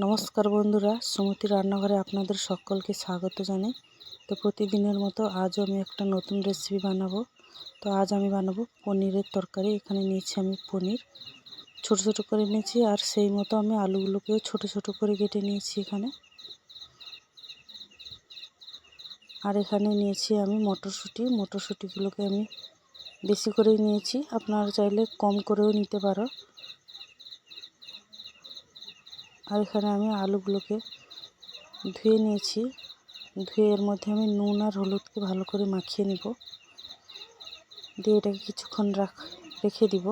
নমস্কার বন্ধুরা, সুমতি রান্নাঘরে আপনাদের সকলকে স্বাগত জানাই। তো প্রতিদিনের মতো আজও আমি একটা নতুন রেসিপি বানাবো। তো আজ আমি বানাবো পনিরের তরকারি। এখানে নিয়েছি আমি পনির, ছোট ছোট করে নিয়েছি, আর সেই মতো আমি আলুগুলোকেও ছোট ছোট করে কেটে নিয়েছি এখানে। আর এখানে নিয়েছি আমি মটরশুঁটিগুলোকে আমি বেশি করেই নিয়েছি, আপনারা চাইলে কম করেও নিতে পারো। আর এখানে আমি আলুগুলোকে ধুয়ে নিয়েছি, ধুয়ে এর মধ্যে আমি নুন আর হলুদকে ভালো করে মাখিয়ে নিব, দিয়ে এটাকে কিছুক্ষণ রেখে দিব।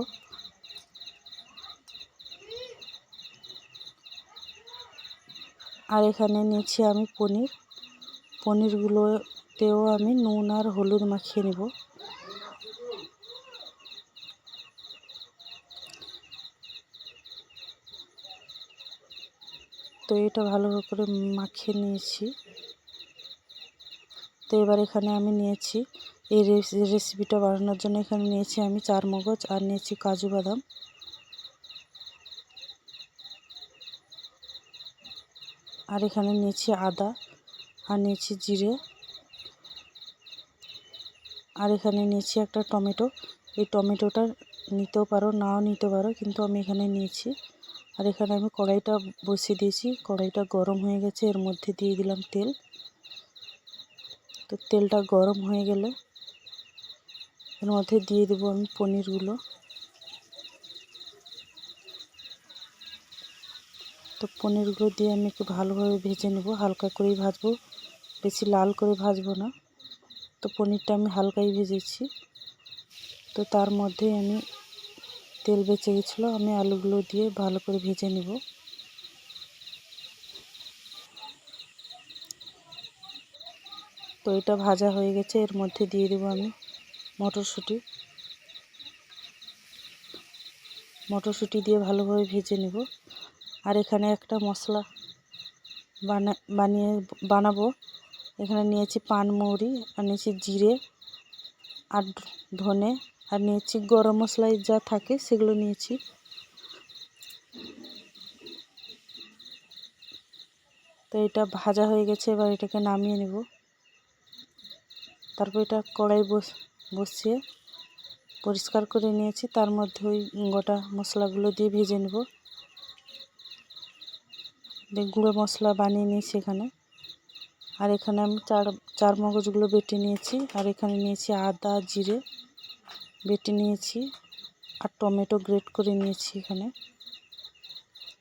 আর এখানে নিয়েছি আমি পনিরগুলোতেও আমি নুন আর হলুদ মাখিয়ে নিব। তো এটা ভালো করে মাখিয়ে নিয়েছি। তো এবার এখানে আমি নিয়েছি এই রেসিপিটা বানানোর জন্য এখানে নিয়েছি আমি 4 মগজ, আর নিয়েছি কাজু বাদাম, আর এখানে নিয়েছি আদা, আর নিয়েছি জিরে, আর এখানে নিয়েছি একটা টমেটো। এই টমেটোটা নিতেও পারো, নাও নিতে পারো, কিন্তু আমি এখানে নিয়েছি। আর এখানে আমি কড়াইটা বসিয়ে দিয়েছি, কড়াইটা গরম হয়ে গেছে, এর মধ্যে দিয়ে দিলাম তেল। তো তেলটা গরম হয়ে গেলে এর মধ্যে দিয়ে দেবো আমি পনিরগুলো। তো পনিরগুলো দিয়ে আমি একটু ভালোভাবে ভেজে নেব, হালকা করেই ভাজবো, বেশি লাল করে ভাজবো না। তো পনিরটা আমি হালকাই ভেজেছি। তো তার মধ্যে আমি তেল বেঁচে গেছিলো, আমি আলুগুলো দিয়ে ভালো করে ভেজে নেব। তো এটা ভাজা হয়ে গেছে, এর মধ্যে দিয়ে দেবো আমি মটরশুঁটি দিয়ে ভালোভাবে ভেজে নেব। আর এখানে একটা মশলা বানাবো। এখানে নিয়েছি পানমৌরি, আর নিয়েছি জিরে আর ধনে, আর নিয়েছি গরম মশলায় যা থাকে সেগুলো নিয়েছি। তো এটা ভাজা হয়ে গেছে, এবার এটাকে নামিয়ে নেব। তারপর এটা কড়াই বসিয়ে পরিষ্কার করে নিয়েছি, তার মধ্যে ওই গোটা মশলাগুলো দিয়ে ভেজে নেব। গুঁড়ো মশলা বানিয়ে নিয়েছি এখানে। আর এখানে আমি চার মগজগুলো বেটে নিয়েছি, আর এখানে নিয়েছি আদা জিরে বেটে নিয়েছি, আর টমেটো গ্রেট করে নিয়েছি এখানে।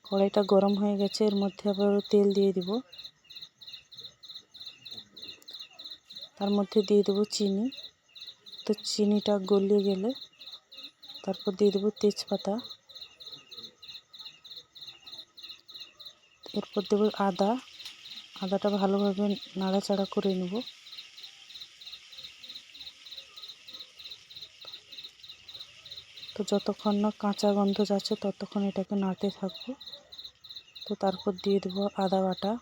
কড়াইটা গরম হয়ে গেছে, এর মধ্যে আবার তেল দিয়ে দিব। তার মধ্যে দিয়ে দেবো চিনি। তো চিনিটা গলিয়ে গেলে তারপর দিয়ে দেবো তেজপাতা, এরপর দেবো আদাটা ভালোভাবে নাড়াচাড়া করে নেব। তো যতক্ষণ না কাঁচা গন্ধ যাচ্ছে ততক্ষণ এটাকে নাড়তে থাকবো। তো তারপর দিয়ে দেবো আদা বাটা,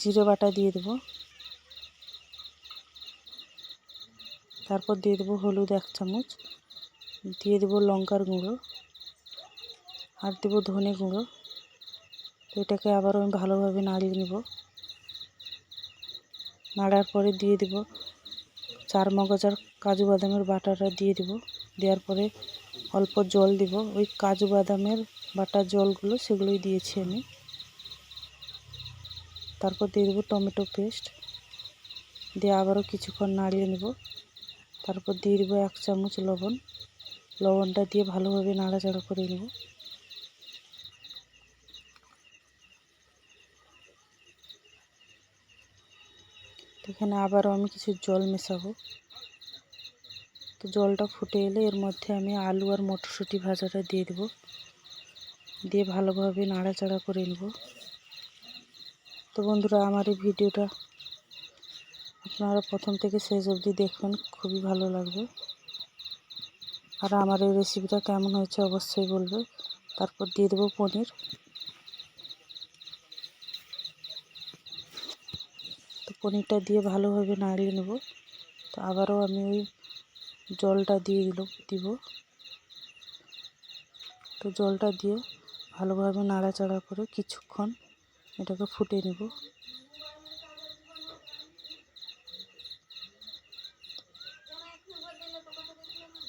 জিরে বাটা দিয়ে দেবো। তারপর দিয়ে দেবো হলুদ 1 চামচ, দিয়ে দেবো লঙ্কার গুঁড়ো, আর দেবো ধনে গুঁড়ো। তো এটাকে আবারও আমি ভালোভাবে নাড়িয়ে নেব। নাড়ার পরে দিয়ে দেবো 4 মগজ আর কাজু বাদামের বাটাটা দিয়ে দেবো। দেওয়ার পরে অল্প জল দেব, ওই কাজু বাদামের বাটার জলগুলো সেগুলোই দিয়েছি আমি। তারপর দিয়ে দেবো টমেটো পেস্ট, দিয়ে আবারও কিছুক্ষণ নাড়িয়ে নেব। তারপর দিয়ে দেবো 1 চামচ লবণটা দিয়ে ভালোভাবে নাড়াচাড়া করে নেব। এখানে আবারও আমি কিছু জল মেশাবো। তো জলটা ফুটে এলে এর মধ্যে আমি আলু আর মটরশুঁটি ভাজাটা দিয়ে দেবো, দিয়ে ভালোভাবে নাড়াচাড়া করে নেব। তো বন্ধুরা, আমার এই ভিডিওটা আপনারা প্রথম থেকে শেষ অবধি দেখবেন, খুবই ভালো লাগবে। আর আমার এই রেসিপিটা কেমন হয়েছে অবশ্যই বলবে। তারপর দিয়ে দেবো পনির। তো পনিরটা দিয়ে ভালোভাবে নাড়িয়ে নেব। তো আবারও আমি ওই জলটা দিয়ে দিব। তো জলটা দিয়ে ভালোভাবে নাড়াচাড়া করে কিছুক্ষণ এটাকে ফুটিয়ে নেব।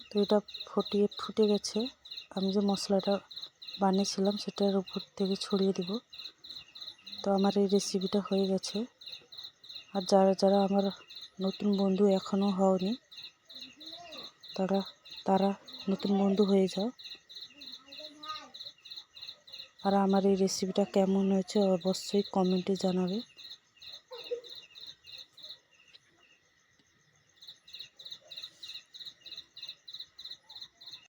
তো এটা ফুটে গেছে। আমি যে মশলাটা বানিয়েছিলাম সেটার উপর থেকে ছড়িয়ে দেব। তো আমার এই রেসিপিটা হয়ে গেছে। আর যারা যারা আমার নতুন বন্ধু এখনও হওনি তারা নতুন বন্ধু হয়ে যাও। আর আমার এই রেসিপিটা কেমন হয়েছে অবশ্যই কমেন্টে জানাবে।